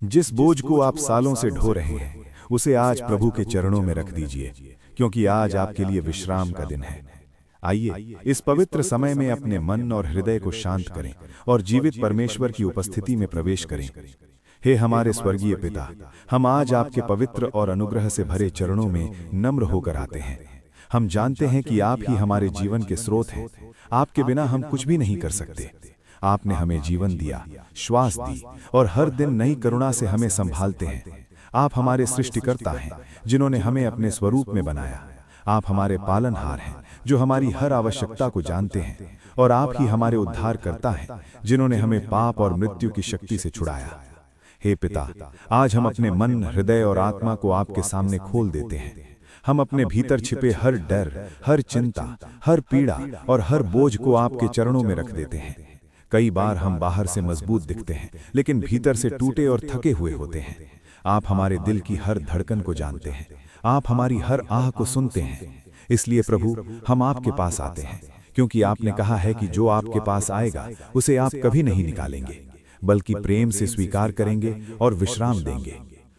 जिस बोझ को आप सालों से ढो रहे हैं, उसे आज प्रभु के चरणों में रख दीजिए, क्योंकि आज आपके लिए विश्राम का दिन है। आइए इस पवित्र समय में अपने मन और हृदय को शांत करें और जीवित परमेश्वर की उपस्थिति में प्रवेश करें। हे हमारे स्वर्गीय पिता, हम आज आपके पवित्र और अनुग्रह से भरे चरणों में नम्र होकर आते हैं। हम जानते हैं कि आप ही हमारे जीवन के स्रोत हैं। आपके बिना हम कुछ भी नहीं कर सकते। आपने हमें जीवन दिया, श्वास दी और हर दिन नई करुणा से हमें संभालते हैं। आप हमारे सृष्टिकर्ता हैं, जिन्होंने हमें अपने स्वरूप में बनाया। आप हमारे पालनहार हैं, जो हमारी हर आवश्यकता को जानते हैं, और आप ही हमारे उद्धारकर्ता हैं, जिन्होंने हमें पाप और मृत्यु की शक्ति से छुड़ाया। हे पिता, आज हम अपने मन, हृदय और आत्मा को आपके सामने खोल देते हैं। हम अपने भीतर छिपे हर डर, हर चिंता, हर पीड़ा और हर बोझ को आपके चरणों में रख देते हैं। कई बार हम बाहर से मजबूत दिखते हैं, लेकिन भीतर से टूटे और थके हुए होते हैं। आप हमारे दिल की हर धड़कन को जानते हैं। आप हमारी हर आह को सुनते हैं। इसलिए प्रभु, हम आपके पास आते हैं, क्योंकि आपने कहा है कि जो आपके पास आएगा उसे आप कभी नहीं निकालेंगे, बल्कि प्रेम से स्वीकार करेंगे और विश्राम देंगे।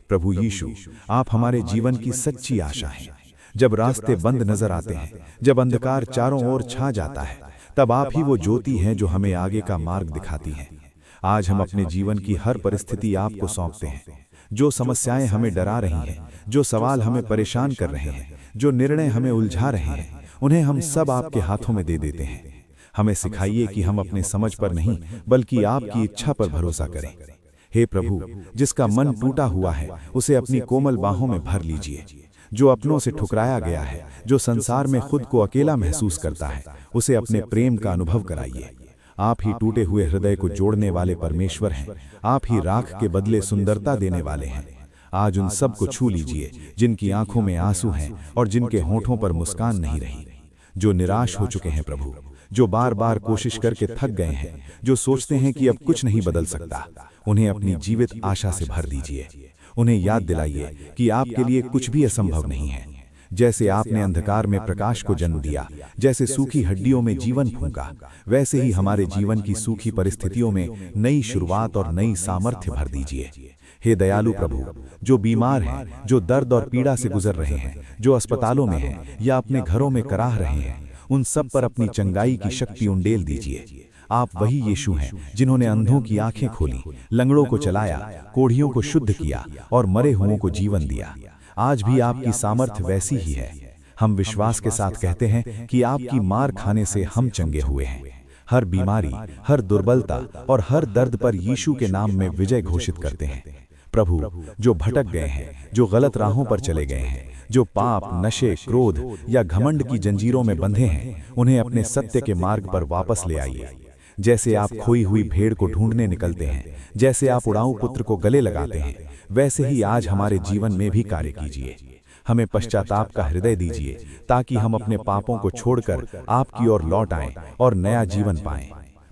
प्रभु यीशु, आप हमारे जीवन की सच्ची आशा हैं। जब रास्ते बंद नजर आते हैं, जब अंधकार चारों ओर छा जाता है, तब आप ही वो ज्योति हैं जो हमें आगे का मार्ग दिखाती हैं। आज हम अपने जीवन की हर परिस्थिति आपको सौंपते हैं। जो समस्याएं हमें डरा रही हैं, जो सवाल हमें परेशान कर रहे हैं, जो निर्णय हमें उलझा रहे हैं, उन्हें हम सब आपके हाथों में दे देते हैं। हमें सिखाइए कि हम अपने समझ पर नहीं, बल्कि आपकी इच्छा पर भरोसा करें। हे प्रभु, जिसका मन टूटा हुआ है, उसे अपनी कोमल बाहों में भर लीजिए। जो अपनों से ठुकराया गया है, जो संसार में खुद को अकेला महसूस करता है, उसे अपने प्रेम का अनुभव कराइए। आप ही टूटे हुए हृदय को जोड़ने वाले परमेश्वर हैं। आप ही राख के बदले सुंदरता देने वाले हैं। आज उन सब को छू लीजिए जिनकी आंखों में आंसू हैं और जिनके होठों पर मुस्कान नहीं रही। जो निराश हो चुके हैं प्रभु, जो बार बार कोशिश करके थक गए हैं, जो सोचते हैं कि अब कुछ नहीं बदल सकता, उन्हें अपनी जीवित आशा से भर दीजिए। उन्हें याद दिलाइए कि आपके लिए कुछ भी असंभव नहीं है। जैसे आपने अंधकार में प्रकाश को जन्म दिया, जैसे सूखी हड्डियों में जीवन फूंका, वैसे ही हमारे जीवन की सूखी परिस्थितियों में नई शुरुआत और नई सामर्थ्य भर दीजिए। हे दयालु प्रभु, जो बीमार हैं, जो दर्द और पीड़ा से गुजर रहे हैं, जो अस्पतालों में हैं या अपने घरों में कराह रहे हैं, उन सब पर अपनी चंगाई की शक्ति उंडेल दीजिए। आप वही यीशु हैं जिन्होंने अंधों की आंखें खोली, लंगड़ों को चलाया, कोढ़ियों को शुद्ध किया और मरे हुओं को जीवन दिया। आज भी आपकी सामर्थ्य वैसी ही है। हम विश्वास के साथ कहते हैं कि आपकी मार खाने से हम चंगे हुए हैं। हर बीमारी, हर दुर्बलता और हर दर्द पर यीशु के नाम में विजय घोषित करते हैं। प्रभु, जो भटक गए हैं, जो गलत राहों पर चले गए हैं, जो पाप, नशे, क्रोध या घमंड की जंजीरों में बंधे हैं, उन्हें अपने सत्य के मार्ग पर वापस ले आइए। जैसे आप खोई हुई भेड़ को ढूंढने निकलते हैं, जैसे आप उड़ाऊ पुत्र को गले लगाते हैं, वैसे ही आज हमारे जीवन में भी कार्य कीजिए। हमें पश्चाताप का हृदय दीजिए, ताकि हम अपने पापों को छोड़कर आपकी ओर लौट आएं और नया जीवन पाएं।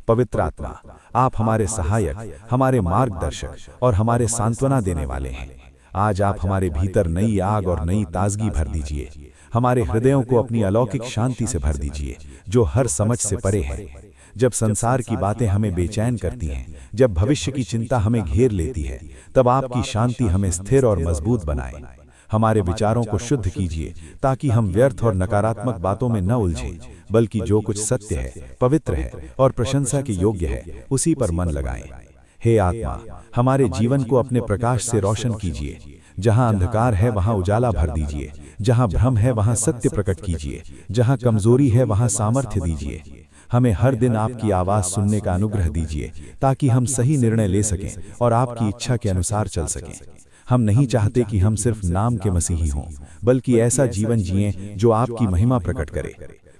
पवित्र आत्मा, आप हमारे सहायक, हमारे मार्गदर्शक और हमारे सांत्वना देने वाले हैं। आज आप हमारे भीतर नई आग और नई ताजगी भर दीजिए। हमारे हृदयों को अपनी अलौकिक शांति से भर दीजिए, जो हर समझ से परे है। जब संसार की बातें हमें बेचैन करती हैं, जब भविष्य की चिंता हमें घेर लेती है, तब आपकी शांति हमें स्थिर और मजबूत बनाए। हमारे विचारों को शुद्ध कीजिए, ताकि हम व्यर्थ और नकारात्मक बातों में न उलझें, बल्कि जो कुछ सत्य है, पवित्र है और प्रशंसा के योग्य है, उसी पर मन लगाएं। हे आत्मा, हमारे जीवन को अपने प्रकाश से रोशन कीजिए। जहां अंधकार है वहां उजाला भर दीजिए। जहां भ्रम है वहां सत्य प्रकट कीजिए। जहां कमजोरी है वहां सामर्थ्य दीजिए। हमें हर दिन आपकी आवाज सुनने का अनुग्रह दीजिए, ताकि हम सही निर्णय ले सकें और आपकी इच्छा के अनुसार चल सकें। हम नहीं चाहते कि हम सिर्फ नाम के मसीही हों, बल्कि ऐसा जीवन जिएं जो आपकी महिमा प्रकट करे।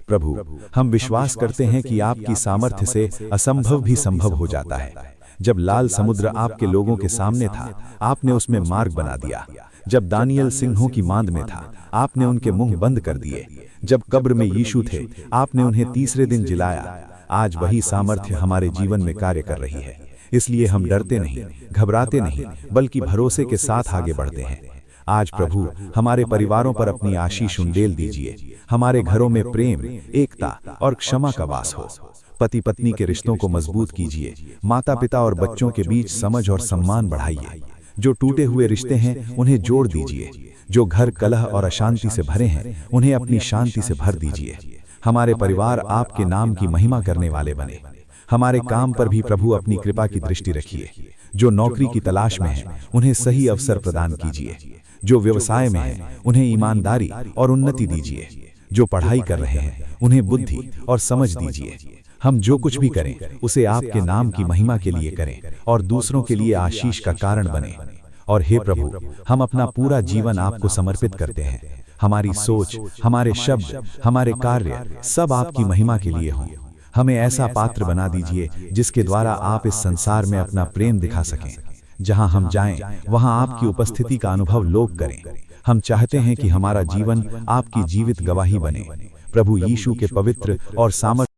प्रभु, हम विश्वास करते हैं कि आपकी सामर्थ्य से असंभव भी संभव हो जाता है। जब लाल समुद्र आपके लोगों के सामने था, आपने उसमें मार्ग बना दिया। जब दानियल सिंहों की मांद में था, आपने उनके मुंह बंद कर दिए। जब कब्र में यीशु थे, आपने उन्हें तीसरे दिन जिलाया। आज वही सामर्थ्य हमारे जीवन में कार्य कर रही है। इसलिए हम डरते नहीं, घबराते नहीं, बल्कि भरोसे के साथ आगे बढ़ते हैं। आज प्रभु, हमारे परिवारों पर अपनी आशीष उंडेल दीजिए। हमारे घरों में प्रेम, एकता और क्षमा का वास हो। पति पत्नी के रिश्तों को मजबूत कीजिए। माता पिता और बच्चों के बीच समझ और सम्मान बढ़ाइए। जो टूटे हुए रिश्ते हैं उन्हें जोड़ दीजिए। जो घर कलह और अशांति से भरे हैं उन्हें अपनी शांति से भर दीजिए। हमारे परिवार आपके नाम की महिमा करने वाले बने। हमारे काम पर भी प्रभु अपनी कृपा की दृष्टि रखिए। जो नौकरी की तलाश में हैं उन्हें सही अवसर प्रदान कीजिए। जो व्यवसाय में हैं उन्हें ईमानदारी और उन्नति दीजिए। जो पढ़ाई कर रहे हैं उन्हें बुद्धि और समझ दीजिए। हम जो कुछ भी करें उसे आपके नाम की महिमा के लिए करें और दूसरों के लिए आशीष का कारण बने। और हे प्रभु, हम अपना पूरा जीवन आपको समर्पित करते हैं। हमारी सोच, हमारे शब्द, हमारे कार्य सब आपकी महिमा के लिए हों। हमें ऐसा पात्र बना दीजिए जिसके द्वारा आप इस संसार में अपना प्रेम दिखा सकें। जहां हम जाएं वहां आपकी उपस्थिति का अनुभव लोग करें। हम चाहते हैं कि हमारा जीवन आपकी जीवित गवाही बने। प्रभु यीशु के पवित्र और सामर्थ्य